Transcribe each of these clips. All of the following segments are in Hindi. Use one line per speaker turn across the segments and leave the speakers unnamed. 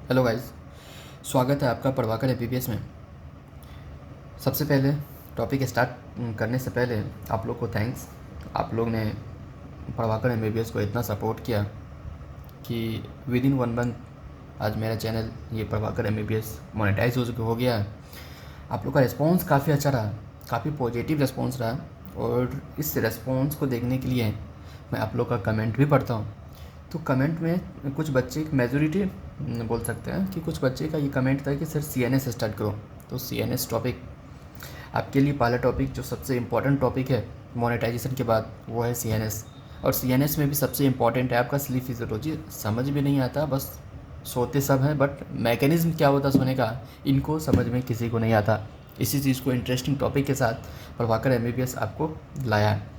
हेलो गाइस, स्वागत है आपका प्रभाकर एमबीबीएस में। सबसे पहले टॉपिक स्टार्ट करने से पहले आप लोग को थैंक्स। आप लोग ने प्रभाकर एमबीबीएस को इतना सपोर्ट किया कि विद इन 1 मंथ आज मेरा चैनल ये प्रभाकर एमबीबीएस मोनेटाइज हो गया है। आप लोग का रिस्पॉन्स काफ़ी अच्छा रहा, काफ़ी पॉजिटिव रिस्पॉन्स रहा और इस रिस्पॉन्स को देखने के लिए मैं आप लोग का कमेंट भी पढ़ता हूँ। तो कमेंट में कुछ बच्चे मेजोरिटी बोल सकते हैं कि कुछ बच्चे का ये कमेंट था कि सर सीएनएस स्टार्ट करो। तो सीएनएस टॉपिक आपके लिए पहला टॉपिक जो सबसे इम्पॉर्टेंट टॉपिक है मोनेटाइजेशन के बाद वो है सीएनएस। और सीएनएस में भी सबसे इम्पॉर्टेंट है आपका स्लीप फिजियोलॉजी। समझ भी नहीं आता, बस सोते सब हैं, बट मैकेनिज्म क्या होता है सोने का इनको समझ में किसी को नहीं आता। इसी चीज़ को इंटरेस्टिंग टॉपिक के साथ प्रभाकर एमबीबीएस आपको लाया है।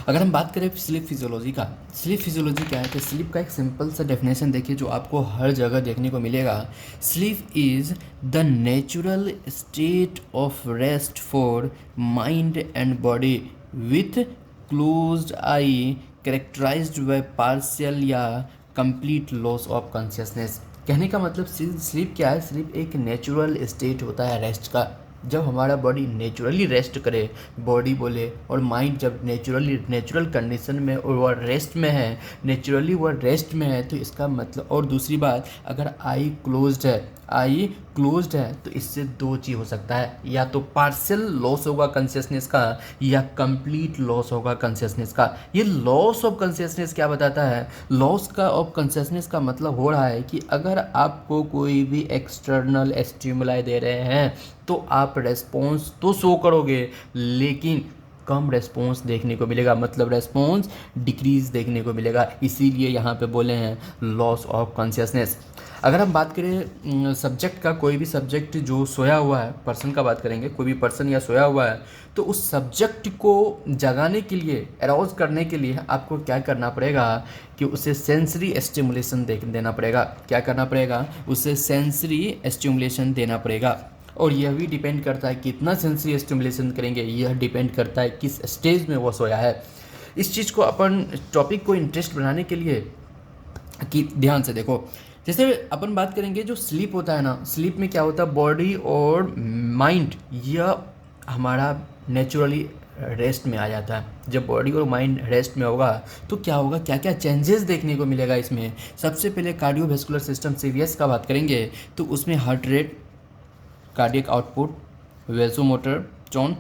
अगर हम बात करें स्लीप फिजियोलॉजी का, स्लीप फिजियोलॉजी क्या है कि स्लीप का एक सिंपल सा डेफिनेशन देखिए जो आपको हर जगह देखने को मिलेगा। Sleep is the natural state of rest for mind and body with closed eye characterised by partial या कंप्लीट लॉस ऑफ कॉन्शियसनेस। कहने का मतलब स्लीप क्या है? स्लीप एक नेचुरल स्टेट होता है रेस्ट का। जब हमारा बॉडी नेचुरली रेस्ट करे, बॉडी बोले, और माइंड जब नेचुरल कंडीशन में और वह रेस्ट में है, नेचुरली वह रेस्ट में है, तो इसका मतलब। और दूसरी बात, अगर आई क्लोज्ड है तो इससे दो चीज़ हो सकता है, या तो पार्शियल लॉस होगा कॉन्शियसनेस का या कंप्लीट लॉस होगा कॉन्शियसनेस का। ये लॉस ऑफ कॉन्शियसनेस क्या बताता है? लॉस का ऑफ कॉन्शियसनेस का मतलब हो रहा है कि अगर आपको कोई भी एक्सटर्नल स्टिमुलाई दे रहे हैं तो आप रेस्पॉन्स तो शो करोगे लेकिन कम रेस्पॉन्स देखने को मिलेगा, मतलब रेस्पॉन्स डिक्रीज देखने को मिलेगा। इसीलिए यहाँ पे बोले हैं लॉस ऑफ कॉन्शियसनेस। अगर हम बात करें सब्जेक्ट का, कोई भी सब्जेक्ट जो सोया हुआ है, पर्सन का बात करेंगे, कोई भी पर्सन या सोया हुआ है, तो उस सब्जेक्ट को जगाने के लिए, अराउज करने के लिए आपको क्या करना पड़ेगा कि उसे सेंसरी स्टिमुलेशन देना पड़ेगा। क्या करना पड़ेगा? उसे सेंसरी स्टिमुलेशन देना पड़ेगा। और यह भी डिपेंड करता है कितना सेंसरी स्टिमुलेशन करेंगे, यह डिपेंड करता है किस स्टेज में वो सोया है। इस चीज़ को अपन टॉपिक को इंटरेस्ट बनाने के लिए कि ध्यान से देखो, जैसे अपन बात करेंगे जो स्लीप होता है ना, स्लीप में क्या होता है, बॉडी और माइंड यह हमारा नेचुरली रेस्ट में आ जाता है। जब बॉडी और माइंड रेस्ट में होगा तो क्या होगा, क्या क्या चेंजेस देखने को मिलेगा इसमें। सबसे पहले कार्डियोवैस्कुलर सिस्टम सीवीएस का बात करेंगे तो उसमें heart rate, cardiac output, vasomotor tone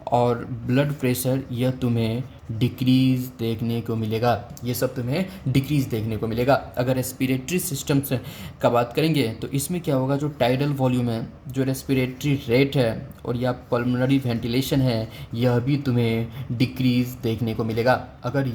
और ब्लड प्रेशर यह तुम्हें डिक्रीज़ देखने को मिलेगा। ये सब तुम्हें डिक्रीज़ देखने को मिलेगा। अगर रेस्पिरेटरी सिस्टम से का बात करेंगे तो इसमें क्या होगा, जो टाइडल वॉल्यूम है, जो रेस्पिरेटरी रेट है और या पल्मोनरी वेंटिलेशन है, यह भी तुम्हें डिक्रीज़ देखने को मिलेगा। अगर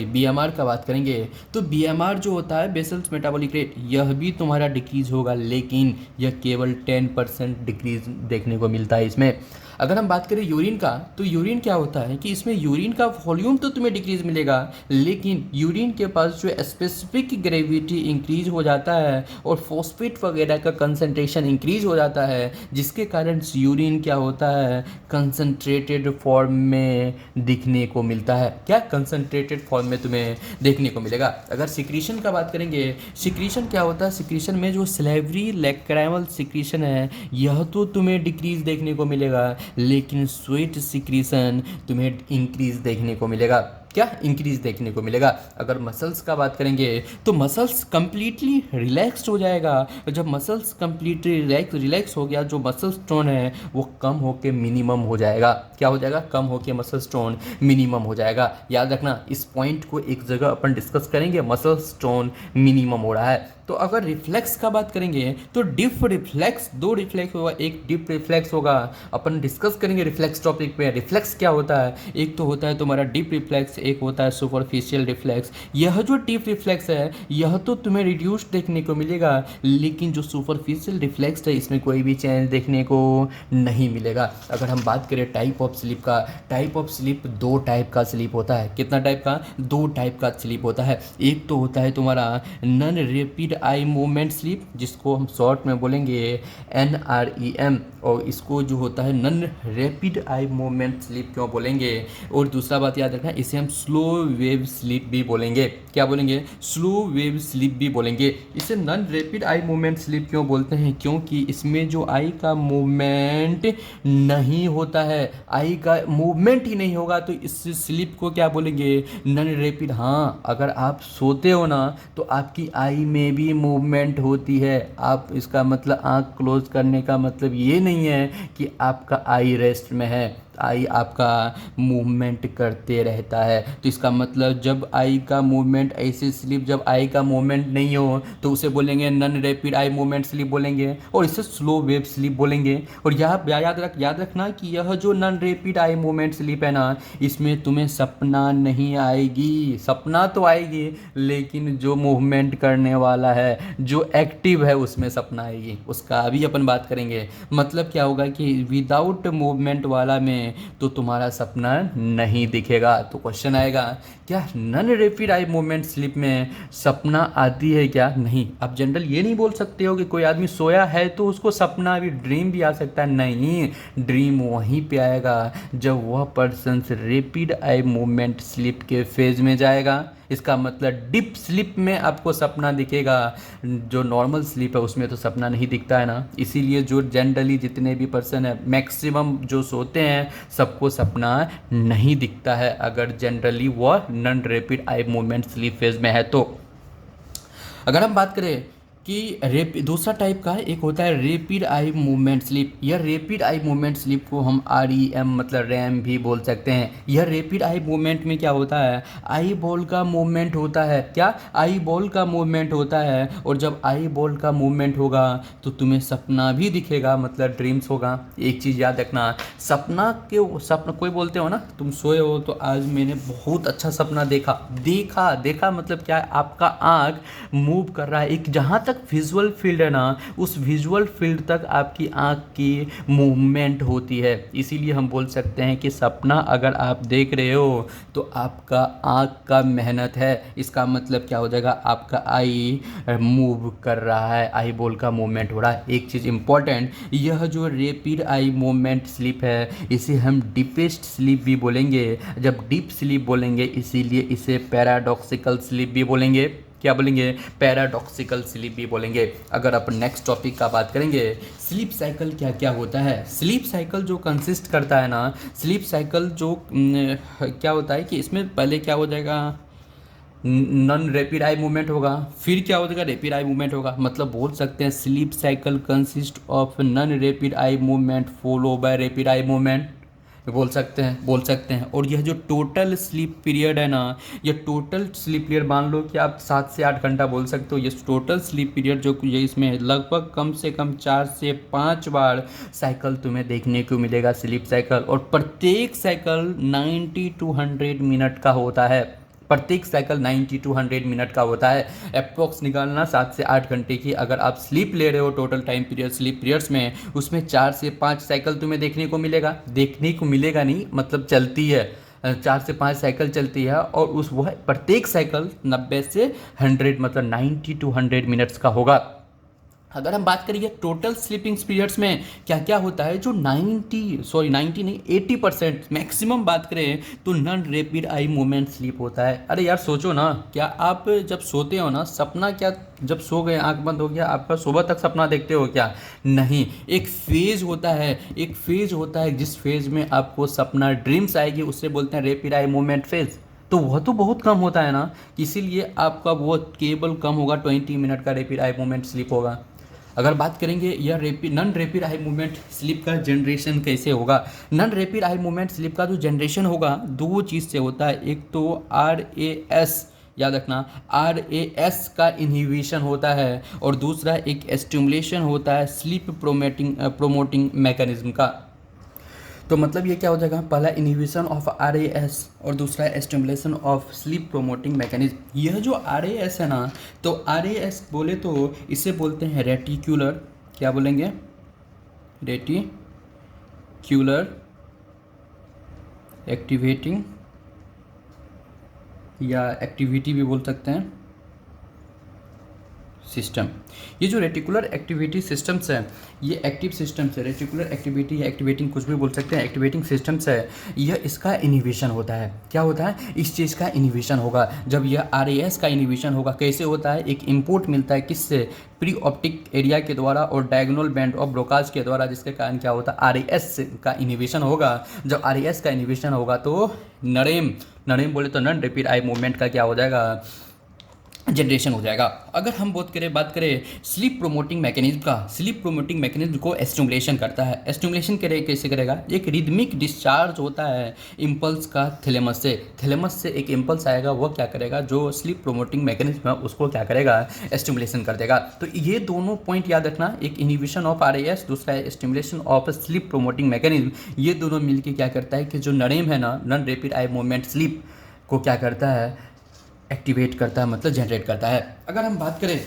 बीएमआर का बात करेंगे तो बीएमआर जो होता है बेसल्स मेटाबॉलिक रेट, यह भी तुम्हारा डिक्रीज़ होगा, लेकिन यह केवल 10% डिक्रीज़ देखने को मिलता है इसमें। अगर हम बात करें यूरिन का, तो यूरिन क्या होता है कि इसमें यूरिन का वॉल्यूम तो तुम्हें डिक्रीज मिलेगा, लेकिन यूरिन के पास जो स्पेसिफिक ग्रेविटी इंक्रीज हो जाता है और फॉस्फेट वगैरह का कंसंट्रेशन इंक्रीज हो जाता है, जिसके कारण यूरिन क्या होता है, कंसंट्रेटेड फॉर्म में दिखने को मिलता है। क्या? कंसंट्रेटेड फॉर्म में तुम्हें देखने को मिलेगा। अगर सिक्रीशन का बात करेंगे, सिक्रीशन क्या होता है, सिक्रीशन में जो स्लेवरी लैक्राइमल सिक्रीशन है यह तो तुम्हें डिक्रीज देखने को मिलेगा, लेकिन स्वेट सिक्रीशन तुम्हें इंक्रीज देखने को मिलेगा। क्या? इंक्रीज देखने को मिलेगा। अगर मसल्स का बात करेंगे तो मसल्स कंप्लीटली रिलैक्स्ड हो जाएगा। जब मसल्स कंप्लीटली रिलैक्स हो गया, जो मसल टोन है वो कम होके मिनिमम हो जाएगा। क्या हो जाएगा? कम होके मसल टोन मिनिमम हो जाएगा। याद रखना, इस पॉइंट को एक जगह अपन डिस्कस करेंगे, मसल टोन मिनिमम हो रहा है। तो अगर रिफ्लेक्स का बात करेंगे तो डिप रिफ्लेक्स, दो रिफ्लेक्स होगा, एक डिप रिफ्लेक्स होगा। अपन डिस्कस करेंगे रिफ्लेक्स टॉपिक पे। रिफ्लेक्स क्या होता है? एक तो होता है तुम्हारा डिप रिफ्लेक्स, एक होता है सुपरफिशियल रिफ्लेक्स। यह जो डिप रिफ्लेक्स है यह तो तुम्हें रिड्यूस देखने को मिलेगा, लेकिन जो सुपरफिशियल रिफ्लेक्स है इसमें कोई भी चेंज देखने को नहीं मिलेगा। अगर हम बात करें टाइप ऑफ स्लीप का, टाइप ऑफ स्लीप दो टाइप का स्लीप होता है। कितना टाइप का? दो टाइप का स्लीप होता है। एक तो होता है तुम्हारा non rapid eye movement sleep, जिसको हम शॉर्ट में बोलेंगे NREM, और इसको जो होता है non rapid eye movement sleep क्यों बोलेंगे। और दूसरा बात याद रखना, इसे हम स्लो वेव स्लीप भी बोलेंगे। क्या बोलेंगे? स्लो वेव स्लीप भी बोलेंगे। इसे non rapid eye movement sleep क्यों बोलते हैं? क्योंकि इसमें जो आई का मूवमेंट नहीं होता है, आई का मूवमेंट ही नहीं होगा, तो इस स्लीप को क्या बोलेंगे? Non rapid. हाँ, अगर आप सोते हो ना तो आपकी आई में भी मूवमेंट होती है। आप इसका मतलब आंख क्लोज करने का मतलब ये नहीं है कि आपका आई रेस्ट में है, आई आपका मूवमेंट करते रहता है। तो इसका मतलब जब आई का मूवमेंट, ऐसे स्लीप जब आई का मूवमेंट नहीं हो तो उसे बोलेंगे non rapid eye movement sleep बोलेंगे, और इसे स्लो वेव स्लीप बोलेंगे। और यह याद रखना कि यह जो non rapid eye movement sleep है ना, इसमें तुम्हें सपना नहीं आएगी। सपना तो आएगी लेकिन जो मूवमेंट करने वाला है, जो एक्टिव है, उसमें सपना आएगी। उसका अभी अपन बात करेंगे। मतलब क्या होगा कि विदाउट मूवमेंट वाला में तो तुम्हारा सपना नहीं दिखेगा। तो क्वेश्चन आएगा, क्या non rapid eye movement sleep में सपना आती है क्या? नहीं। अब जनरल ये नहीं बोल सकते हो कि कोई आदमी सोया है तो उसको सपना, अभी ड्रीम भी आ सकता है। नहीं, ड्रीम वहीं पे आएगा जब वह person rapid eye movement sleep के फेज में जाएगा। इसका मतलब डीप स्लीप में आपको सपना दिखेगा, जो नॉर्मल स्लीप है उसमें तो सपना नहीं दिखता है ना। इसीलिए जो जनरली जितने भी पर्सन है, मैक्सिमम जो सोते हैं, सबको सपना नहीं दिखता है अगर जनरली वह non rapid eye movement sleep phase में है। तो अगर हम बात करें कि दूसरा टाइप का एक होता है रैपिड आई मूवमेंट स्लीप। यह रैपिड आई मूवमेंट स्लीप को हम REM मतलब रैम भी बोल सकते हैं। यह रैपिड आई मूवमेंट में क्या होता है? आई बॉल का मूवमेंट होता है। क्या? आई बॉल का मूवमेंट होता है। और जब आई बॉल का मूवमेंट होगा तो तुम्हें सपना भी दिखेगा, मतलब ड्रीम्स होगा। एक चीज़ याद रखना, सपना कोई बोलते हो ना, तुम सोए हो तो आज मैंने बहुत अच्छा सपना देखा मतलब क्या है? आपका आँख मूव कर रहा है। एक जहाँ तक विजुअल फील्ड है ना, उस विजुअल फील्ड तक आपकी आँख की मूवमेंट होती है। इसीलिए हम बोल सकते हैं कि सपना अगर आप देख रहे हो तो आपका आँख का मेहनत है। इसका मतलब क्या हो जाएगा? आपका आई मूव कर रहा है, आई बॉल का मूवमेंट हो रहा है। एक चीज़ इंपॉर्टेंट, यह जो रैपिड आई मूवमेंट स्लीप है, इसे हम डीपेस्ट स्लीप भी बोलेंगे। जब डीप स्लीप बोलेंगे इसीलिए इसे पैराडॉक्सिकल स्लीप भी बोलेंगे। क्या बोलेंगे? पैराडॉक्सिकल स्लीप भी बोलेंगे। अगर अपन नेक्स्ट टॉपिक का बात करेंगे, स्लीप साइकिल क्या क्या होता है। स्लीप साइकिल जो कंसिस्ट करता है ना, स्लीप साइकिल जो क्या होता है कि इसमें पहले क्या हो जाएगा? नॉन रैपिड आई मूवमेंट होगा, फिर क्या हो जाएगा? रैपिड आई मूवमेंट होगा। मतलब बोल सकते हैं sleep cycle consist of non rapid eye movement follow by rapid eye movement. बोल सकते हैं। और यह जो टोटल स्लीप पीरियड है ना, ये टोटल स्लीप पीरियड मान लो कि आप 7 से 8 घंटा बोल सकते हो। ये टोटल स्लीप पीरियड जो ये इसमें लगभग कम से कम 4 से 5 बार साइकिल तुम्हें देखने को मिलेगा, स्लीप साइकिल। और प्रत्येक साइकिल 90 to 100 मिनट का होता है। प्रत्येक साइकिल 90 to 100 मिनट का होता है। अप्रॉक्स निकालना 7 से 8 घंटे की अगर आप स्लीप ले रहे हो total time period sleep periods में, उसमें 4 से 5 साइकिल तुम्हें देखने को मिलेगा नहीं, मतलब चलती है। 4 से 5 साइकिल चलती है और वह प्रत्येक साइकिल 90 से 100 मतलब 90 to 100 मिनट्स का होगा। अगर हम बात करेंगे टोटल स्लीपिंग पीरियड्स में क्या क्या होता है, जो 90 नहीं 80% मैक्सिमम बात करें तो non rapid eye movement sleep होता है। अरे यार सोचो ना, क्या आप जब सोते हो ना, सपना क्या, जब सो गए आंख बंद हो गया आपका, सुबह तक सपना देखते हो क्या? नहीं। एक फेज होता है जिस फेज में आपको सपना ड्रीम्स आएगी, उससे बोलते हैं रैपिड आई मूवमेंट फेज। तो वह तो बहुत कम होता है ना, इसीलिए आपका वो केवल कम होगा, 20 मिनट का रैपिड आई मूवमेंट स्लीप होगा। अगर बात करेंगे यह non rapid eye movement sleep का जनरेशन कैसे होगा। Non rapid eye movement sleep का जो जनरेशन होगा दो चीज़ से होता है। एक तो RAS, याद रखना, RAS का इनहिबिशन होता है, और दूसरा एक स्टिमुलेशन होता है स्लीप प्रोमोटिंग मैकेनिज्म का। तो मतलब ये क्या हो जाएगा? पहला इनहिबिशन ऑफ RAS और दूसरा stimulation of sleep promoting mechanism. यह जो RAS है ना, तो RAS बोले तो इसे बोलते हैं रेटिक्यूलर, क्या बोलेंगे? रेटिक्यूलर एक्टिवेटिंग, या एक्टिविटी भी बोल सकते हैं, सिस्टम। ये जो रेटिकुलर एक्टिविटी सिस्टम्स है, ये एक्टिव सिस्टम्स है। रेटिकुलर एक्टिविटी या एक्टिवेटिंग कुछ भी बोल सकते हैं, एक्टिवेटिंग सिस्टम्स है। यह इसका इनिबिशन होता है। क्या होता है? इस चीज़ का इनिबिशन होगा। जब यह RAS का इनिबिशन होगा, कैसे होता है? एक इनपुट मिलता है किससे? प्री ऑप्टिक एरिया के द्वारा और डायगोनल बैंड ऑफ ब्रोकाज के द्वारा, जिसके कारण क्या होता है? RAS का इनिबिशन होगा। जब RAS का इनिबिशन होगा तो नरेम बोले तो नॉन रैपिड आई मूवमेंट का क्या हो जाएगा? जनरेशन हो जाएगा। अगर हम बात करें स्लीप प्रोमोटिंग मैकेनिज्म का, स्लीप प्रोमोटिंग मैकेनिज्म को स्टिमुलेशन करता है। स्टिमुलेशन कैसे करेगा? एक रिदमिक डिस्चार्ज होता है इम्पल्स का थैलेमस से एक इम्पल्स आएगा, वो क्या करेगा? जो स्लीप प्रोमोटिंग मैकेनिज्म है उसको क्या करेगा? स्टिमुलेशन कर देगा। तो ये दोनों पॉइंट याद रखना, एक इनिबिशन ऑफ RAS, दूसरा है stimulation of sleep promoting mechanism. ये दोनों मिलकर क्या करता है कि जो नरेम है ना, non rapid eye movement sleep को क्या करता है? एक्टिवेट करता है, मतलब जनरेट करता है। अगर हम बात करें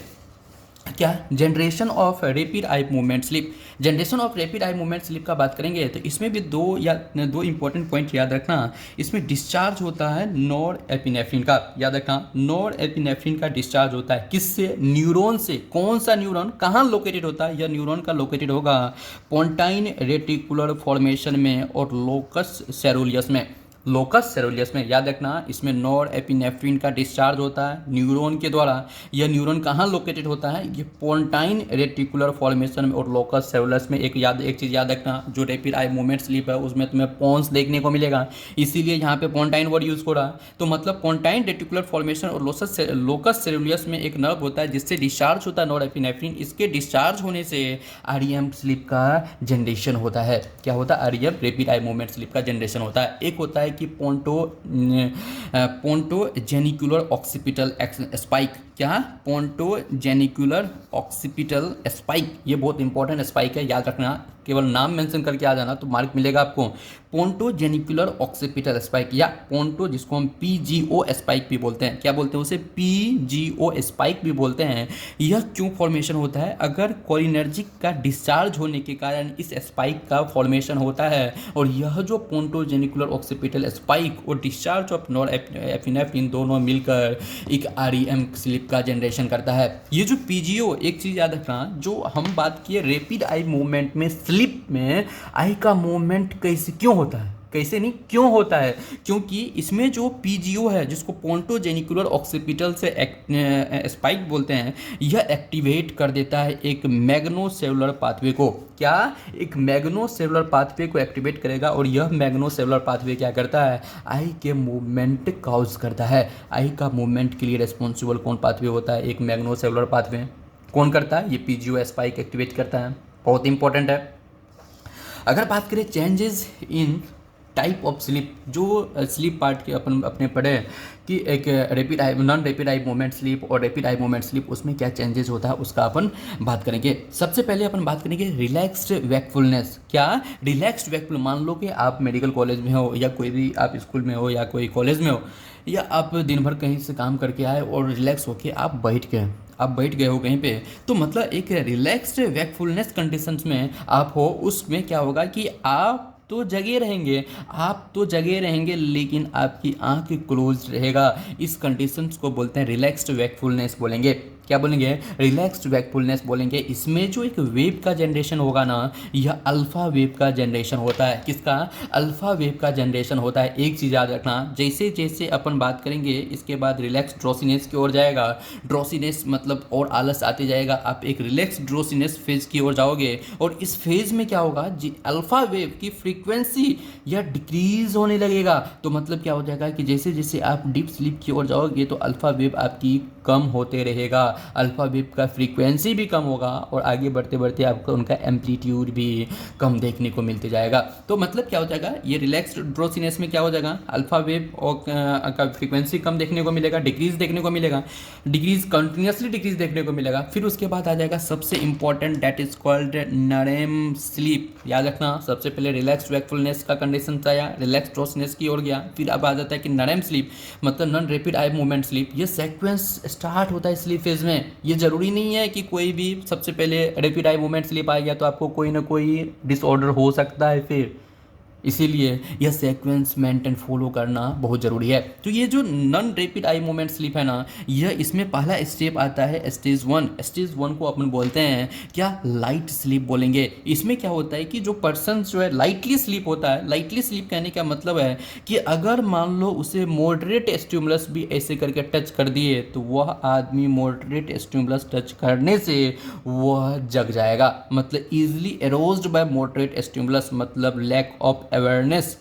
क्या generation of rapid eye movement sleep, generation of rapid eye movement sleep का बात करेंगे तो इसमें भी दो इंपॉर्टेंट पॉइंट याद रखना। इसमें डिस्चार्ज होता है नॉर एपिनेफ्रिन का, याद रखना। नॉर एपिनेफ्रिन का डिस्चार्ज होता है किससे? न्यूरॉन से। कौन सा न्यूरॉन? कहाँ लोकेटेड होता है? यह न्यूरॉन का लोकेटेड होगा पोंटाइन रेटिकुलर फॉर्मेशन में और लोकस सेरुलियस में। लोकस सेरुलियस में, याद रखना। इसमें नॉर एपिनेफ्रिन का डिस्चार्ज होता है न्यूरॉन के द्वारा। यह न्यूरॉन कहाँ लोकेटेड होता है? ये पोंटाइन रेटिकुलर फॉर्मेशन में और लोकस सेरुलियस में। एक चीज़ याद रखना, जो रैपिड आई मूवमेंट स्लीप है उसमें तुम्हें पोन्स देखने को मिलेगा, इसीलिए यहाँ पे पोंटाइन वर्ड यूज हो रहा है। तो मतलब पोंटाइन रेटिकुलर फॉर्मेशन और लोकस सेरुलियस में एक नर्व होता है जिससे डिस्चार्ज होता है नॉर एपिनेफ्रिन। इसके डिस्चार्ज होने से REM स्लीप का जनरेशन होता है। क्या होता है? REM rapid eye movement sleep का जनरेशन होता है। एक होता है कि पोंटोजेनिकुलर ऑक्सीपिटल स्पाइक। क्या? पोंटोजेनिकुलर ऑक्सीपिटल स्पाइक। ये बहुत इंपॉर्टेंट स्पाइक है, याद रखना। केवल नाम मेंशन करके आ जाना तो मार्क मिलेगा आपको। पोंटोजेनिकुलर ऑक्सीपिटल स्पाइक या पोंटो, जिसको हम PGO स्पाइक भी बोलते हैं। क्या बोलते हैं उसे? PGO स्पाइक भी बोलते हैं। यह क्यों फॉर्मेशन होता है? अगर कोलिनर्जिक का डिस्चार्ज होने के कारण इस स्पाइक का फॉर्मेशन होता है, और यह जो पोंटोजेनिकुलर ऑक्सीपिटल स्पाइक और डिस्चार्ज ऑफ नॉर एपिनेफ्रिन दोनों मिलकर एक REM स्लीप का जनरेशन करता है। ये जो PGO, एक चीज़ याद रखना, जो हम बात किए रैपिड आई मूवमेंट में, स्लीप में आई का मूवमेंट कैसे क्यों होता है? कैसे नहीं, क्यों होता है? क्योंकि इसमें जो PGO है, जिसको पोंटोजेनिकुलर ऑक्सीपिटल से स्पाइक बोलते हैं, यह एक्टिवेट कर देता है एक मैग्नोसेलुलर पाथवे को। क्या? एक मैग्नोसेलुलर पाथवे को एक्टिवेट करेगा, और यह मैग्नोसेलुलर पाथवे क्या करता है? आई के मूवमेंट काउज करता है। आई का मूवमेंट के लिए रिस्पॉन्सिबल कौन पाथवे होता है? एक मैग्नोसेलुलर पाथवे। कौन करता है? ये PGO स्पाइक एक्टिवेट करता है। बहुत इंपॉर्टेंट है। अगर बात करें changes in type of sleep, जो स्लीप पार्ट के अपने पढ़े कि एक rapid eye, non rapid eye movement sleep और रैपिड आई मूवमेंट स्लीप, उसमें क्या चेंजेस होता है उसका अपन बात करेंगे। सबसे पहले अपन बात करेंगे रिलैक्स्ड वैकफुलनेस। क्या? रिलैक्स्ड वैकफुल। मान लो कि आप मेडिकल कॉलेज में हो, या कोई भी आप स्कूल में हो, या कोई कॉलेज में हो, या आप दिन भर कहीं से काम करके आए और रिलैक्स होके आप बैठ गए हो कहीं पे, तो मतलब एक रिलैक्स्ड वैकफुलनेस कंडीशंस में आप हो। उसमें क्या होगा कि आप तो जगे रहेंगे लेकिन आपकी आंख क्लोज रहेगा। इस कंडीशंस को बोलते हैं रिलैक्स्ड वैकफुलनेस बोलेंगे। क्या बोलेंगे? रिलैक्स्ड वैकफुलनेस बोलेंगे। इसमें जो एक वेव का जनरेशन होगा ना, यह अल्फा वेव का जनरेशन होता है। किसका? अल्फा वेव का जनरेशन होता है। एक चीज़ याद रखना, जैसे जैसे अपन बात करेंगे इसके बाद रिलैक्स ड्रोसीनेस की ओर जाएगा। ड्रोसीनेस मतलब और आलस आते जाएगा, आप एक रिलैक्स ड्रोसीनेस फेज की ओर जाओगे, और इस फेज में क्या होगा जी, अल्फा वेव की फ्रीक्वेंसी या डिक्रीज होने लगेगा। तो मतलब क्या हो जाएगा कि जैसे जैसे आप डीप स्लीप की ओर जाओगे तो अल्फा वेव आपकी कम होते रहेगा, अल्फा वेव का फ्रीक्वेंसी भी कम होगा, और आगे बढ़ते बढ़ते आपको उनका एम्पलीट्यूड भी कम देखने को मिलते जाएगा। तो मतलब क्या हो जाएगा, ये रिलैक्स्ड ड्रोसीनेस में क्या हो जाएगा, अल्फा वेव और का फ्रीक्वेंसी कम देखने को मिलेगा, डिक्रीज देखने को मिलेगा, कंटिन्यूसली डिक्रीज देखने को मिलेगा। फिर उसके बाद आ जाएगा सबसे important, that is called NREM sleep. याद रखना, सबसे पहले रिलैक्स्ड वैकफुलनेस का कंडीशन आया, रिलैक्स्ड ड्रोसीनेस की ओर गया, फिर अब आ जाता है कि नरेम स्लीप मतलब non rapid eye movement sleep. ये सीक्वेंस स्टार्ट होता है स्लीप फेज में। ये जरूरी नहीं है कि कोई भी सबसे पहले रैपिड आई मूवमेंट स्लीप आ गया तो आपको कोई ना कोई डिसऑर्डर हो सकता है। फिर इसीलिए यह सीक्वेंस मेंटेन फॉलो करना बहुत ज़रूरी है। तो ये जो non rapid eye movement sleep है ना, यह इसमें पहला स्टेप आता है स्टेज 1। स्टेज 1 को अपन बोलते हैं क्या, लाइट स्लीप बोलेंगे। इसमें क्या होता है कि जो पर्सन जो है लाइटली स्लीप होता है, लाइटली स्लीप कहने का मतलब है कि अगर मान लो उसे मॉडरेट स्टिमुलस भी ऐसे करके टच कर दिए तो वह आदमी मॉडरेट स्टिमुलस टच करने से वह जग जाएगा। मतलब ईजिली एरोज्ड बाय मॉडरेट स्टिमुलस, मतलब लैक ऑफ अवेयरनेस,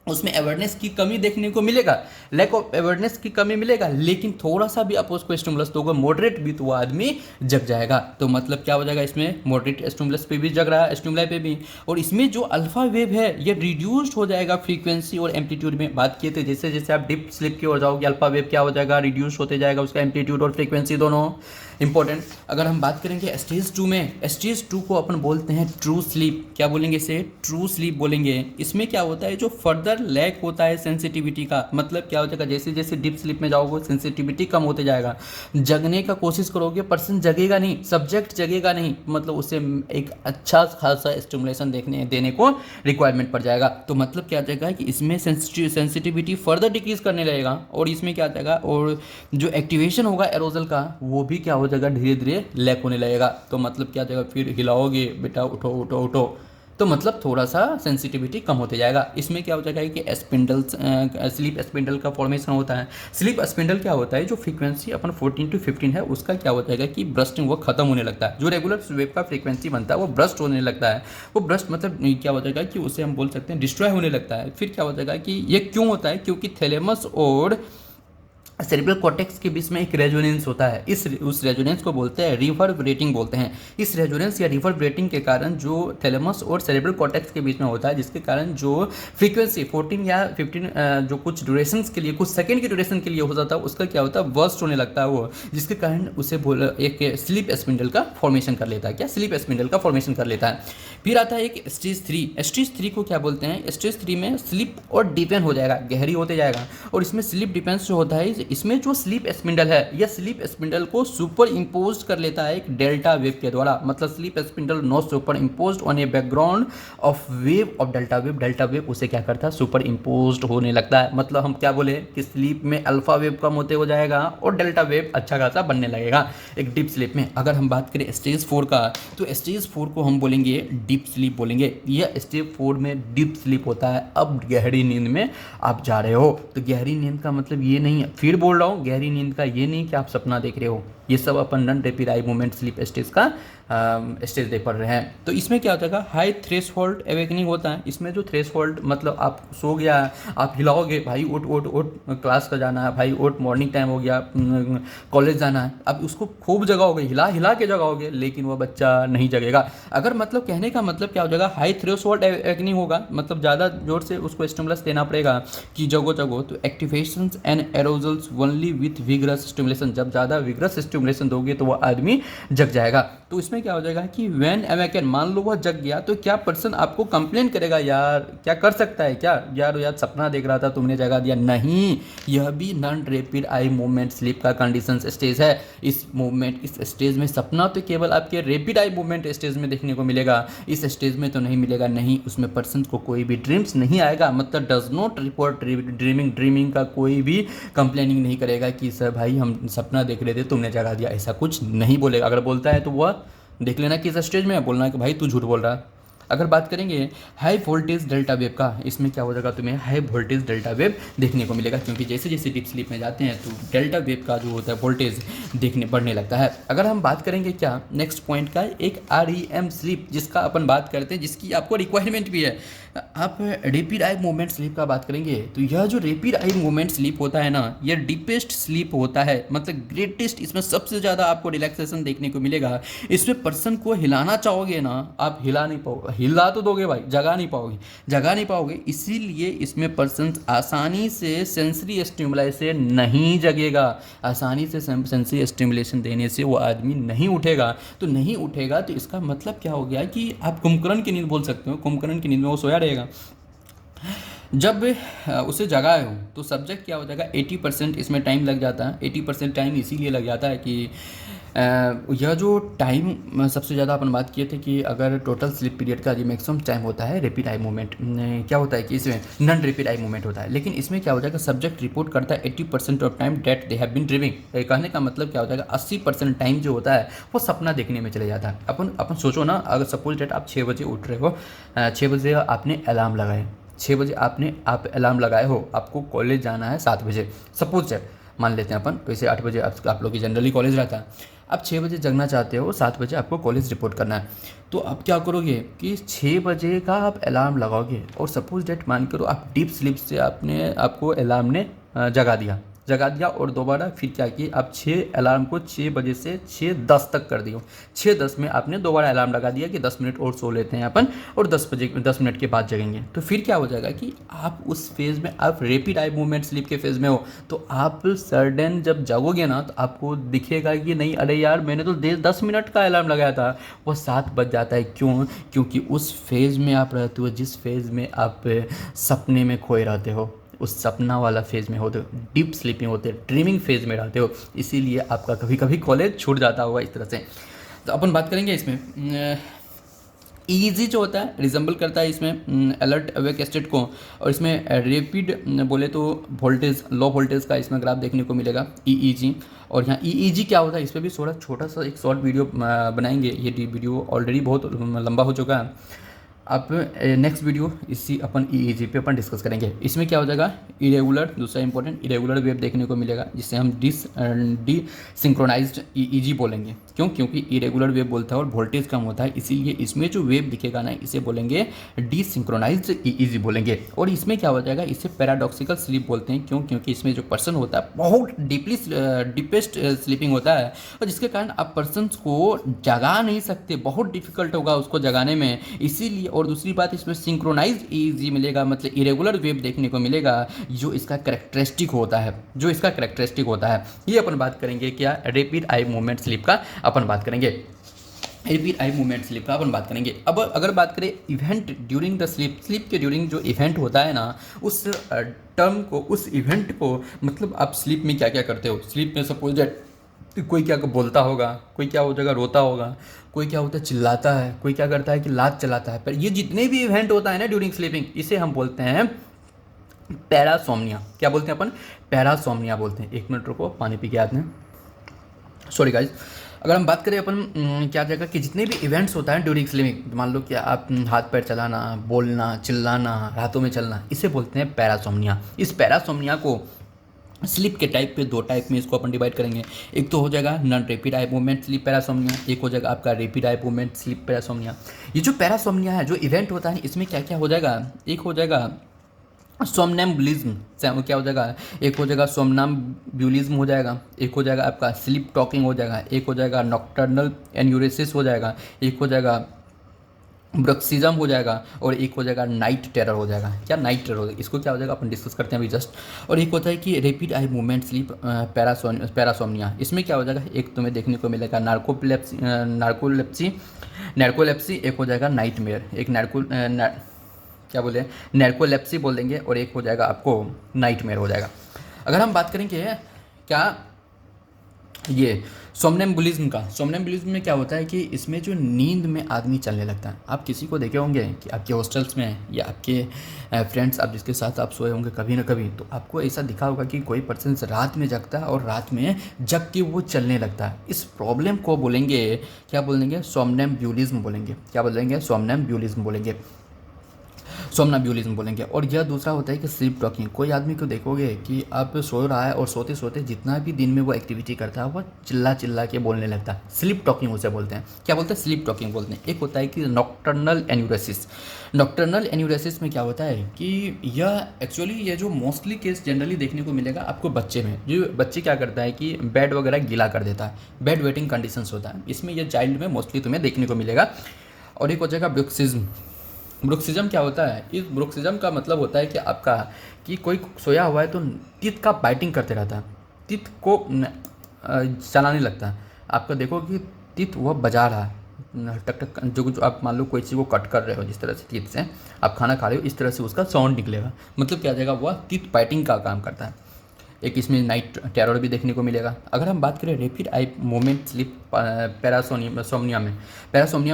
उसमें अवेयरनेस की कमी देखने को मिलेगा, लैक ऑफ अवेयरनेस की कमी मिलेगा, लेकिन थोड़ा सा भी आप उसको स्टिमुलस दोगे मॉडरेट भी तो वो आदमी जग जाएगा। तो मतलब क्या हो जाएगा, इसमें मॉडरेट स्टिमुलस पे भी जग रहा है, स्टिमुलाई पे भी। और इसमें जो अल्फा वेव है ये रिड्यूस्ड हो जाएगा फ्रीक्वेंसी और एम्पलीट्यूड में। बात किए थे जैसे जैसे आप डीप स्लीप की ओर जाओगे अल्फा वेव क्या हो जाएगा, रिड्यूस होते जाएगा, उसका एम्पलीट्यूड और फ्रीक्वेंसी दोनों इंपॉर्टेंट। अगर हम बात करेंगे स्टेज 2 में, स्टेज 2 को अपन बोलते हैं ट्रू स्लीप। क्या बोलेंगे इसे, ट्रू स्लीप बोलेंगे। इसमें क्या होता है, जो फर्दर लैक होता है सेंसिटिविटी का, मतलब क्या हो जाएगा, जैसे जैसे डीप स्लीप में जाओगे सेंसिटिविटी कम होते जाएगा, जगने का कोशिश करोगे पर्सन जगेगा नहीं, सब्जेक्ट जगेगा नहीं, मतलब उसे एक अच्छा खासा स्टिमुलेशन देने को रिक्वायरमेंट पड़ जाएगा। तो मतलब क्या जाएगा कि इसमें सेंसिटिविटी फर्दर डिक्रीज करने लगेगा, और इसमें क्या जाएगा, और जो एक्टिवेशन होगा एरोजल का वो भी क्या हो जाएगा, धीरे धीरे लैक होने लगेगा। तो मतलब क्या जाएगा, फिर हिलाओगे बेटा उठो उठो उठो, तो मतलब थोड़ा सा सेंसिटिविटी कम होते जाएगा। इसमें क्या हो जाएगा कि स्पिंडल, स्लीप स्पिंडल का फॉर्मेशन होता है। स्लीप स्पिंडल क्या होता है, जो फ्रीक्वेंसी अपन 14 to 15 है उसका क्या हो जाएगा कि ब्रस्टिंग वो खत्म होने लगता है। जो रेगुलर वेव का फ्रीक्वेंसी बनता है वो ब्रस्ट होने लगता है। वो ब्रस्ट मतलब क्या हो जाएगा कि उसे हम बोल सकते हैं डिस्ट्रॉय होने लगता है। फिर क्या हो जाएगा कि ये क्यों होता है, क्योंकि थैलेमस और सेरेब्रल कॉर्टेक्स के बीच में एक रेजोनेंस होता है। उस रेजोनेंस को बोलते हैं रिवर्बरेटिंग बोलते हैं। इस रेजोनेंस या रिवर्बरेटिंग के कारण जो थैलेमस और सेरेब्रल कॉर्टेक्स के बीच में होता है, जिसके कारण जो फ्रीक्वेंसी 14 या 15 जो कुछ ड्यूरेशन के लिए, कुछ सेकंड की ड्यूरेशन के लिए हो जाता है, उसका क्या होता है, वर्स्ट होने लगता है वो, जिसके कारण उसे एक स्लीप स्पिंडल का फॉर्मेशन कर लेता है। क्या, स्लीप स्पिंडल का फॉर्मेशन कर लेता है। फिर आता है एक स्टेज 3। स्टेज 3 को क्या बोलते हैं, स्टेज 3 में स्लीप और डिपेंड हो जाएगा, गहरी होते जाएगा। और इसमें स्लीप डिपेंस जो होता है, इसमें जो स्लीप स्पिंडल है यह स्लीप स्पिंडल को सुपर इम्पोज कर लेता है एक डेल्टा वेव के द्वारा। मतलब sleep spindle not super impose on a background of wave of delta wave, delta wave उसे क्या करता है, सुपर इम्पोज होने लगता है। मतलब हम क्या बोले कि स्लीप में अल्फा वेव कम होते हो जाएगा और डेल्टा वेव अच्छा खासा बनने लगेगा एक डीप स्लीप में। अगर हम बात करें स्टेज 4 का, तो स्टेज 4 को हम बोलेंगे डीप स्लीप बोलेंगे। यह स्टेज 4 में डीप स्लीप होता है। अब गहरी नींद में आप जा रहे हो। तो गहरी नींद का मतलब ये नहीं है, फिर बोल रहा हूँ, गहरी नींद का ये नहीं कि आप सपना देख रहे हो। ये सब अपन non rapid eye movement sleep stage का स्टेज देख पढ़ रहे हैं। तो इसमें क्या होता है, हाई थ्रेशोल्ड अवेकनिंग होता है। इसमें जो थ्रेशोल्ड मतलब आप सो गया, आप हिलाओगे, भाई उठ उठ उठ, क्लास का जाना है, भाई उठ, मॉर्निंग टाइम हो गया, कॉलेज जाना है। अब उसको खूब जगाओगे, हिला हिला के जगाओगे, लेकिन वो बच्चा नहीं जगेगा। अगर मतलब कहने का मतलब क्या हो जाएगा, हाई थ्रेशोल्ड अवेकनिंग होगा, मतलब ज़्यादा जोर से उसको स्टिमुलस देना पड़ेगा कि जगो जगो। तो activations and arousals only with vigorous stimulation, जब ज़्यादा विग्रस स्टिमुलेशन दोगे तो वो आदमी जग जाएगा। तो इसमें क्या हो जाएगा कि व्हेन अवेकन, मान लो वह जग गया, तो क्या पर्सन आपको कंप्लेन करेगा, यार क्या कर सकता है, क्या यार यार सपना देख रहा था तुमने जगा दिया? नहीं, यह भी non rapid eye movement sleep का कंडीशन स्टेज है। इस मूवमेंट, इस स्टेज में सपना तो केवल आपके रैपिड आई मूवमेंट स्टेज में देखने को मिलेगा, इस स्टेज में तो नहीं मिलेगा। नहीं, उसमें पर्सन को कोई भी ड्रीम्स नहीं आएगा, मतलब डज नॉट रिपोर्ट ड्रीमिंग का कोई भी कंप्लेनिंग नहीं करेगा कि सर भाई हम सपना देख रहे थे तुमने जगा दिया, ऐसा कुछ नहीं बोलेगा। अगर बोलता है तो वह देख लेना किस स्टेज में है, बोलना कि भाई तू झूठ बोल रहा है। अगर बात करेंगे हाई वोल्टेज डेल्टा वेव का, इसमें क्या हो जाएगा, तुम्हें हाई वोल्टेज डेल्टा वेव देखने को मिलेगा, क्योंकि जैसे जैसे डीप स्लीप में जाते हैं तो डेल्टा वेव का जो होता है वोल्टेज देखने बढ़ने लगता है। अगर हम बात करेंगे क्या नेक्स्ट पॉइंट का, एक REM स्लीप जिसका अपन बात करते हैं, जिसकी आपको रिक्वायरमेंट भी है। आप रैपिड आई मूवमेंट स्लीप का बात करेंगे तो यह जो रैपिड आई मूवमेंट स्लीप होता है ना, यह डीपेस्ट स्लीप होता है, मतलब ग्रेटेस्ट। इसमें सबसे ज़्यादा आपको रिलैक्सेशन देखने को मिलेगा। इसमें पर्सन को हिलाना चाहोगे ना, आप हिला नहीं पाओगे, हिला तो दोगे भाई, जगा नहीं पाओगे, जगा नहीं पाओगे। इसीलिए इसमें पर्सन आसानी से सेंसरी स्टिमुलाई से नहीं जगेगा, आसानी से सेंसरी स्टिमुलेशन देने से वो आदमी नहीं उठेगा। तो नहीं उठेगा तो इसका मतलब क्या हो गया कि आप कुंभकर्ण की नींद बोल सकते हो। कुंभकर्ण की नींद में वो सोया रहेगा। जब उसे जगाए हो तो सब्जेक्ट क्या हो जाएगा, 80% इसमें टाइम लग जाता है। 80% टाइम इसीलिए लग जाता है कि यह जो टाइम सबसे ज़्यादा अपन बात किए थे कि अगर टोटल स्लीप पीरियड का जो मैक्सिमम टाइम होता है रैपिड आई मूवमेंट, क्या होता है कि इसमें नॉन रैपिड आई मूवमेंट होता है, लेकिन इसमें क्या हो जाएगा, सब्जेक्ट रिपोर्ट करता है 80% of time that they have been dreaming. कहने का मतलब क्या हो जाएगा, 80% टाइम जो होता है वो सपना देखने में चले जाता है। अपन सोचो ना, अगर सपोज डेट आप 6 बजे उठ रहे हो, 6 बजे आपने अलार्म लगाए, 6 बजे आप अलार्म लगाए हो, आपको कॉलेज जाना है 7 बजे, सपोज डेट मान लेते हैं अपन, वैसे 8 बजे आप लोग की जनरली कॉलेज रहता है। आप 6 बजे जगना चाहते हो, 7 बजे आपको कॉलेज रिपोर्ट करना है, तो आप क्या करोगे कि 6 बजे का आप अलार्म लगाओगे, और सपोज डेट मान करो आप डीप स्लीप से आपको अलार्म ने जगा दिया और दोबारा फिर क्या किए, आप 6 अलार्म को 6 बजे से 6:10 तक कर दियो, 6:10 में आपने दोबारा अलार्म लगा दिया कि 10 मिनट और सो लेते हैं अपन, और 10 मिनट के बाद जगेंगे। तो फिर क्या हो जाएगा कि आप उस फेज़ में, आप रैपिड आई मूवमेंट स्लीप के फेज़ में हो, तो आप सडन जब जागोगे ना तो आपको दिखेगा कि नहीं, अरे यार मैंने तो 10 मिनट का अलार्म लगाया था, वो 7 बज जाता है। क्यों? क्योंकि उस फेज़ में आप रहते हो जिस फेज़ में आप सपने में खोए रहते हो, उस सपना वाला फेज़ में होते हो, डीप स्लीपिंग होते हो, ड्रीमिंग फेज़ में रहते हो, इसीलिए आपका कभी कभी कॉलेज छूट जाता होगा इस तरह से। तो अपन बात करेंगे इसमें ईईजी जो होता है रिजेंबल करता है इसमें अलर्ट अवेक स्टेट को, और इसमें रैपिड बोले तो वोल्टेज, लो वोल्टेज का इसमें ग्राफ देखने को मिलेगा ईईजी। और यहाँ ईईजी क्या होता है, इस पर भी थोड़ा छोटा सा एक शॉर्ट वीडियो बनाएंगे, ये वीडियो ऑलरेडी बहुत लंबा हो चुका है। आप नेक्स्ट वीडियो इसी अपन ईईजी पे अपन डिस्कस करेंगे। इसमें क्या हो जाएगा, इरेगुलर, दूसरा इंपॉर्टेंट इरेगुलर वेव देखने को मिलेगा, जिससे हम डी सिंक्रोनाइज्ड ईईजी बोलेंगे। क्यों? क्योंकि इरेगुलर वेव बोलता है और वोल्टेज कम होता है, इसीलिए इसमें जो वेव दिखेगा ना, इसे बोलेंगे डी सिंक्रोनाइज्ड ईईजी बोलेंगे। और इसमें क्या हो जाएगा, इसे पैराडॉक्सिकल स्लीप बोलते हैं। क्यों? क्योंकि इसमें जो पर्सन होता है बहुत डीपेस्ट स्लीपिंग होता है, और जिसके कारण आप पर्सन को जगा नहीं सकते, बहुत डिफिकल्ट होगा उसको जगाने में, इसीलिए। और दूसरी बात, इसमें सिंक्रोनाइज्ड ईईजी मिलेगा, मतलब इरेगुलर वेव देखने को मिलेगा, जो इसका करेक्टरिस्टिक होता है, ये अपन बात करेंगे क्या, रैपिड आई मूवमेंट स्लीप का अपन बात करेंगे। रैपिड आई मूवमेंट स्लीप का अपन बात करेंगे। अब अगर बात करें इवेंट ड्यूरिंग द स्लीप के ड्यूरिंग जो इवेंट होता है ना, उस टर्म को, उस इवेंट को, मतलब आप स्लीप में क्या क्या करते हो। स्लीप में सपोज दैट कोई क्या बोलता होगा, कोई क्या हो जाएगा रोता होगा, कोई क्या होता है चिल्लाता है, कोई क्या करता है कि लात चलाता है। पर ये जितने भी इवेंट होता है ना ड्यूरिंग स्लीपिंग, इसे हम बोलते हैं पैरासोम्निया। क्या बोलते हैं अपन? पैरासोम्निया बोलते हैं। 1 मिनट रुको, पानी पी के आते हैं, सॉरी गाइज। अगर हम बात करें अपन क्या जगह कि जितने भी इवेंट्स होता है ड्यूरिंग स्लीपिंग, मान लो कि आप हाथ पैर चलाना, बोलना, चिल्लाना, रातों में चलना, इसे बोलते हैं पैरासोम्निया। इस पैरासोम्निया को स्लीप के टाइप पे 2 टाइप में इसको अपन डिवाइड करेंगे। एक तो हो जाएगा non rapid eye movement sleep parasomnia, एक हो जाएगा आपका rapid eye movement sleep parasomnia. ये जो पैरासोम्निया है, जो इवेंट होता है, इसमें क्या क्या हो जाएगा, एक हो जाएगा सोमनैम्बुलिज्म, क्या हो जाएगा, एक हो जाएगा सोमनैम्बुलिज्म हो जाएगा, एक हो जाएगा आपका स्लीप टॉकिंग हो जाएगा, एक हो जाएगा नॉक्टर्नल एन्यूरेसिस हो जाएगा, एक हो जाएगा ब्रक्सिज्म हो जाएगा, और एक हो जाएगा नाइट टेरर हो जाएगा। क्या नाइट टेरर हो जाएगा, इसको क्या हो जाएगा अपन डिस्कस करते हैं अभी जस्ट। और एक होता है कि rapid eye movement sleep parasomnia. इसमें क्या हो जाएगा, एक तुम्हें देखने को मिलेगा नार्कोलेप्सी, एक हो जाएगा नाइटमेयर, एक नैर्कोलेप्सी बोल देंगे, और एक हो जाएगा आपको नाइटमेयर हो जाएगा। अगर हम बात करेंगे क्या ये सोमनैम्बुलिज्म में क्या होता है कि इसमें जो नींद में आदमी चलने लगता है। आप किसी को देखे होंगे कि आपके हॉस्टल्स में या आपके फ्रेंड्स, आप जिसके साथ आप सोए होंगे कभी ना कभी, तो आपको ऐसा दिखा होगा कि कोई पर्सन रात में जगता है और रात में जग के वो चलने लगता है। इस प्रॉब्लम को बोलेंगे, क्या बोलेंगे, सोमनैम्बुलिज्म बोलेंगे। क्या बोलेंगे? सोमनैम्बुलिज्म बोलेंगे। और यह दूसरा होता है कि स्लीप टॉकिंग। कोई आदमी को देखोगे कि आप सो रहा है और सोते सोते जितना भी दिन में वो एक्टिविटी करता है, वो चिल्ला के बोलने लगता है। स्लीप टॉकिंग उसे बोलते हैं। क्या बोलते हैं? स्लीप टॉकिंग बोलते हैं। एक होता है कि नॉक्टर्नल एन्यूरेसिस में क्या होता है कि यह एक्चुअली ये जो मोस्टली केस जनरली देखने को मिलेगा आपको बच्चे में, जो बच्चे क्या करता है कि बेड वगैरह गीला कर देता है, बेड वेटिंग कंडीशंस होता है, इसमें यह चाइल्ड में मोस्टली तुम्हें देखने को मिलेगा। और एक हो जाएगा ब्रुक्सिज्म क्या होता है? इस ब्रुक्सिज्म का मतलब होता है कि आपका कि कोई सोया हुआ है तो टीथ का बाइटिंग करते रहता है, टीथ को चलाने लगता है। आपका देखो कि टीथ वह बजा रहा है, टक टक, जो आप मान लो कोई चीज़ को कट कर रहे हो, जिस तरह से टीथ से आप खाना खा रहे हो, इस तरह से उसका साउंड निकलेगा, मतलब क्या आ जाएगा, वह टीथ बाइटिंग का काम करता है। एक इसमें नाइट टेरर भी देखने को मिलेगा। अगर हम बात करें rapid eye movement sleep parasomnia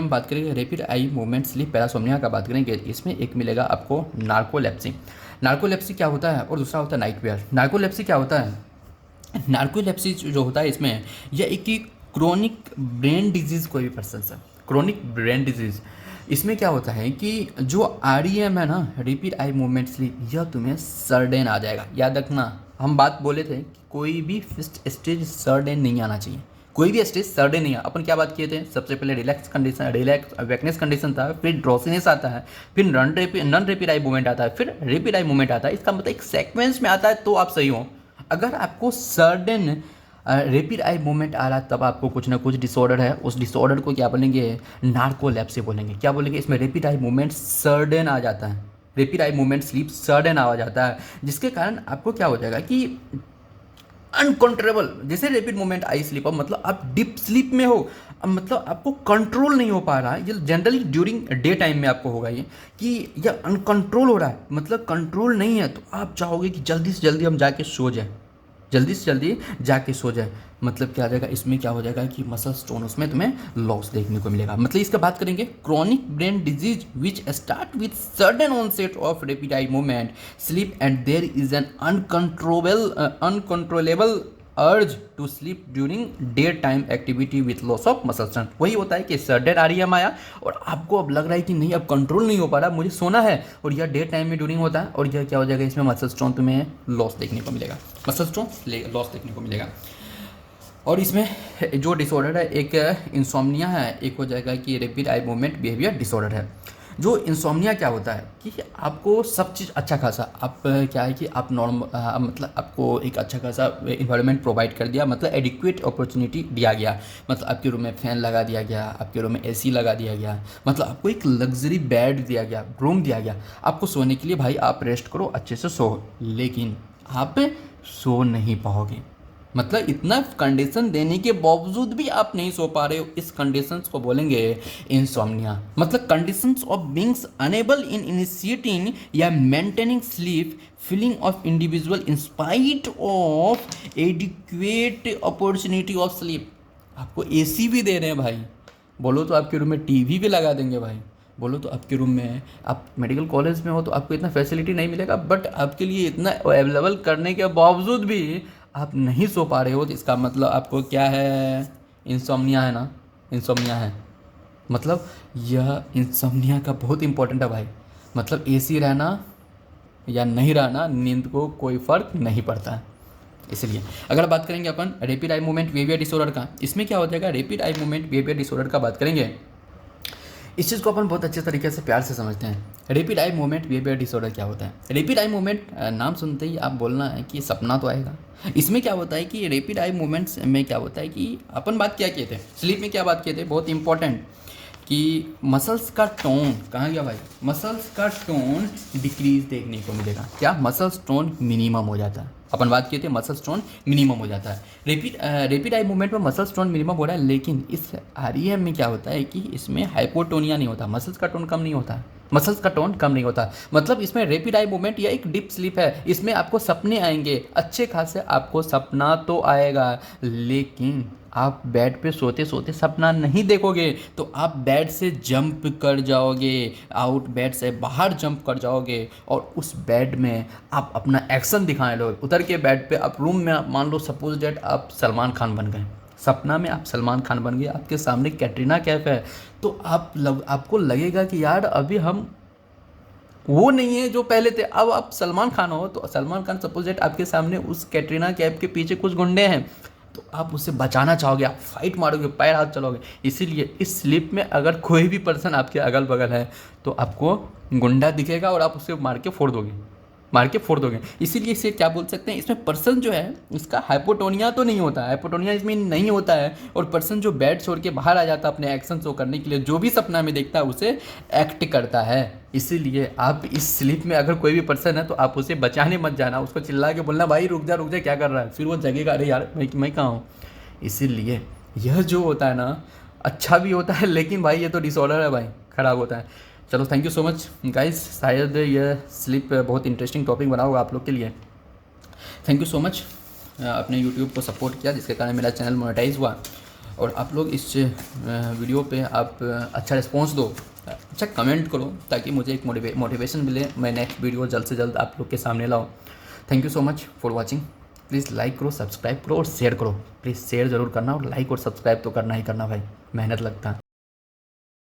में बात करेंगे, rapid eye movement sleep parasomnia का बात करेंगे, इसमें एक मिलेगा आपको नार्कोलेप्सी। नार्कोलेप्सी क्या होता है और दूसरा होता है नाइटमेयर। नार्कोलेप्सी क्या होता है, नार्कोलेप्सी जो होता है इसमें यह एक क्रोनिक ब्रेन डिजीज़ कोई भी पर्सन से, क्रोनिक ब्रेन डिजीज़, इसमें क्या होता है कि जो REM है ना, रैपिड आई मूवमेंट स्लीप, यह तुम्हें सडन आ जाएगा। याद रखना, हम बात बोले थे कि कोई भी फर्स्ट स्टेज सडन नहीं आना चाहिए, कोई भी स्टेज सडन नहीं। अपन क्या बात किए थे, सबसे पहले रिलैक्स वेकनेस कंडीशन था, फिर ड्रॉसीनेस आता है, फिर नॉन रैपिड आई मूवमेंट आता है, फिर रैपिड आई मूवमेंट आता है। इसका मतलब एक सेक्वेंस में आता है तो आप सही हो। अगर आपको सडन रैपिड आई मूवमेंट आ रहा है तब आपको कुछ ना कुछ डिसऑर्डर है, उस डिसऑर्डर को क्या बोलेंगे, नार्कोलेप्सी बोलेंगे। क्या बोलेंगे, इसमें रैपिड आई मूवमेंट सडन आ जाता है, rapid eye movement sleep sudden आ जाता है, जिसके कारण आपको क्या हो जाएगा कि अनकंट्रोलेबल, जैसे रैपिड मूवमेंट आई स्लीप, अब मतलब आप डीप स्लीप में हो, अब मतलब आपको कंट्रोल नहीं हो पा रहा है। ये जनरली ड्यूरिंग डे टाइम में आपको होगा ये कि यह अनकंट्रोल हो रहा है, मतलब कंट्रोल नहीं है, तो आप चाहोगे कि जल्दी से जल्दी हम जाके सो जाए, जल्दी से जल्दी जाके सो जाए। मतलब क्या आ जाएगा, इसमें क्या हो जाएगा कि मसल स्टोन उसमें तुम्हें लॉस देखने को मिलेगा। मतलब इसका बात करेंगे, chronic brain disease which start with sudden onset of rapid eye movement sleep and there is an uncontrollable urge to sleep during day time activity with loss of muscle strength. वही होता है कि सडन REM आया और आपको अब लग रहा है कि नहीं, अब कंट्रोल नहीं हो पा रहा, मुझे सोना है, और यह डे टाइम में ड्यूरिंग होता है, और यह क्या हो जाएगा, इसमें मसल स्ट्रेंथ तुम्हें लॉस देखने को मिलेगा, मसल स्ट्रेंथ लॉस देखने को मिलेगा। और इसमें जो डिसऑर्डर है, एक इंसोम्निया है, एक हो जाएगा कि rapid eye movement behaviour disorder है। जो इंसोम्निया क्या होता है कि आपको सब चीज़ अच्छा खासा, आप क्या है कि आप नॉर्मल, मतलब आपको एक अच्छा खासा इन्वायरमेंट प्रोवाइड कर दिया, मतलब एडिक्वेट अपॉर्चुनिटी दिया गया, मतलब आपके रूम में फ़ैन लगा दिया गया, आपके रूम में AC लगा दिया गया, मतलब आपको एक लग्जरी बेड दिया गया, रूम दिया गया आपको सोने के लिए, भाई आप रेस्ट करो, अच्छे से सो, लेकिन आप सो नहीं पाओगे। मतलब इतना कंडीशन देने के बावजूद भी आप नहीं सो पा रहे हो, इस कंडीशंस को बोलेंगे इंसोम्निया। मतलब conditions of beings unable in initiating या maintaining sleep feeling of individual in spite of adequate opportunity of sleep. आपको AC भी दे रहे हैं भाई, बोलो तो आपके रूम में TV भी लगा देंगे भाई, बोलो तो आपके रूम में, आप मेडिकल कॉलेज में हो तो आपको इतना फैसिलिटी नहीं मिलेगा, बट आपके लिए इतना अवेलेबल करने के बावजूद भी आप नहीं सो पा रहे हो, तो इसका मतलब आपको क्या है, इंसोम्निया है ना, इंसोम्निया है। मतलब यह इंसोम्निया का बहुत इंपॉर्टेंट है भाई। मतलब AC रहना या नहीं रहना, नींद को कोई फ़र्क नहीं पड़ता है। इसलिए अगर बात करेंगे अपन rapid eye movement behaviour disorder का, इसमें क्या हो जाएगा, rapid eye movement behaviour disorder का बात करेंगे, इस चीज़ को अपन बहुत अच्छे तरीके से प्यार से समझते हैं। Rapid eye movement behaviour disorder क्या होता है, रैपिड आई मूवमेंट नाम सुनते ही आप बोलना है कि सपना तो आएगा। इसमें क्या होता है कि रैपिड आई मूवमेंट्स में क्या होता है कि अपन बात क्या किए थे, स्लीप में क्या बात किए थे, बहुत इंपॉर्टेंट, कि मसल्स का टोन, कहाँ गया भाई, मसल्स का टोन डिक्रीज देखने को मिलेगा। क्या, मसल्स टोन मिनिमम हो जाता है, अपन बात किए थे मसल्स टोन मिनिमम हो जाता है। रैपिड आई मूवमेंट में मसल्स टोन मिनिमम हो रहा है, लेकिन इस REM में क्या होता है कि इसमें हाइपोटोनिया नहीं होता, मसल्स का टोन कम नहीं होता, मसल्स का टोन कम नहीं होता। मतलब इसमें रैपिड आई मूवमेंट या एक डीप स्लीप है, इसमें आपको सपने आएंगे, अच्छे खासे आपको सपना तो आएगा, लेकिन आप बेड पे सोते सोते सपना नहीं देखोगे, तो आप बेड से जंप कर जाओगे, आउट बेड से बाहर जंप कर जाओगे, और उस बेड में आप अपना एक्शन दिखाने लगोगे। उतर के बेड पे आप रूम में, आप मान लो सपोज डेट आप सलमान खान बन गए, सपना में आप सलमान खान बन गए, आपके सामने कैटरीना कैफ है, तो आपको लगेगा कि यार अभी हम वो नहीं है जो पहले थे, अब आप सलमान खान हो, तो सलमान खान सपोज डेट आपके सामने, उस कैटरीना कैफ के पीछे कुछ गुंडे हैं, तो आप उससे बचाना चाहोगे, आप फाइट मारोगे, पैर हाथ चलोगे। इसीलिए इस स्लिप में अगर कोई भी पर्सन आपके अगल बगल है तो आपको गुंडा दिखेगा और आप उसे मार के फोड़ दोगे। इसीलिए इसे क्या बोल सकते हैं, इसमें पर्सन जो है इसका हाइपोटोनिया तो नहीं होता है, हाइपोटोनिया इसमें नहीं होता है, और पर्सन जो बेड छोड़ के बाहर आ जाता है अपने एक्शन शो करने के लिए, जो भी सपना में देखता है उसे एक्ट करता है। इसीलिए आप इस स्लीप में अगर कोई भी पर्सन है तो आप उसे बचाने मत जाना, उसको चिल्ला के बोलना भाई रुक जा क्या कर रहा है, फिर वो जगेगा, अरे यार मैं कहाँ हूँ। इसीलिए यह जो होता है ना, अच्छा भी होता है, लेकिन भाई ये तो डिसऑर्डर है भाई, ख़राब होता है। चलो thank you so much guys, शायद यह स्लीप बहुत इंटरेस्टिंग टॉपिक बना होगा आप लोग के लिए। Thank you so much. अपने यूट्यूब को सपोर्ट किया, जिसके कारण मेरा चैनल मोनेटाइज हुआ। और आप लोग इस वीडियो पे आप अच्छा रिस्पॉन्स दो, अच्छा कमेंट करो, ताकि मुझे एक मोटिवेशन मिले, मैं नेक्स्ट वीडियो जल्द से जल्द आप लोग के सामने लाऊं। Thank you so much for watching. Please like करो, सब्सक्राइब करो और शेयर करो। प्लीज़ शेयर ज़रूर करना, और लाइक और सब्सक्राइब तो करना ही करना भाई, मेहनत लगता है।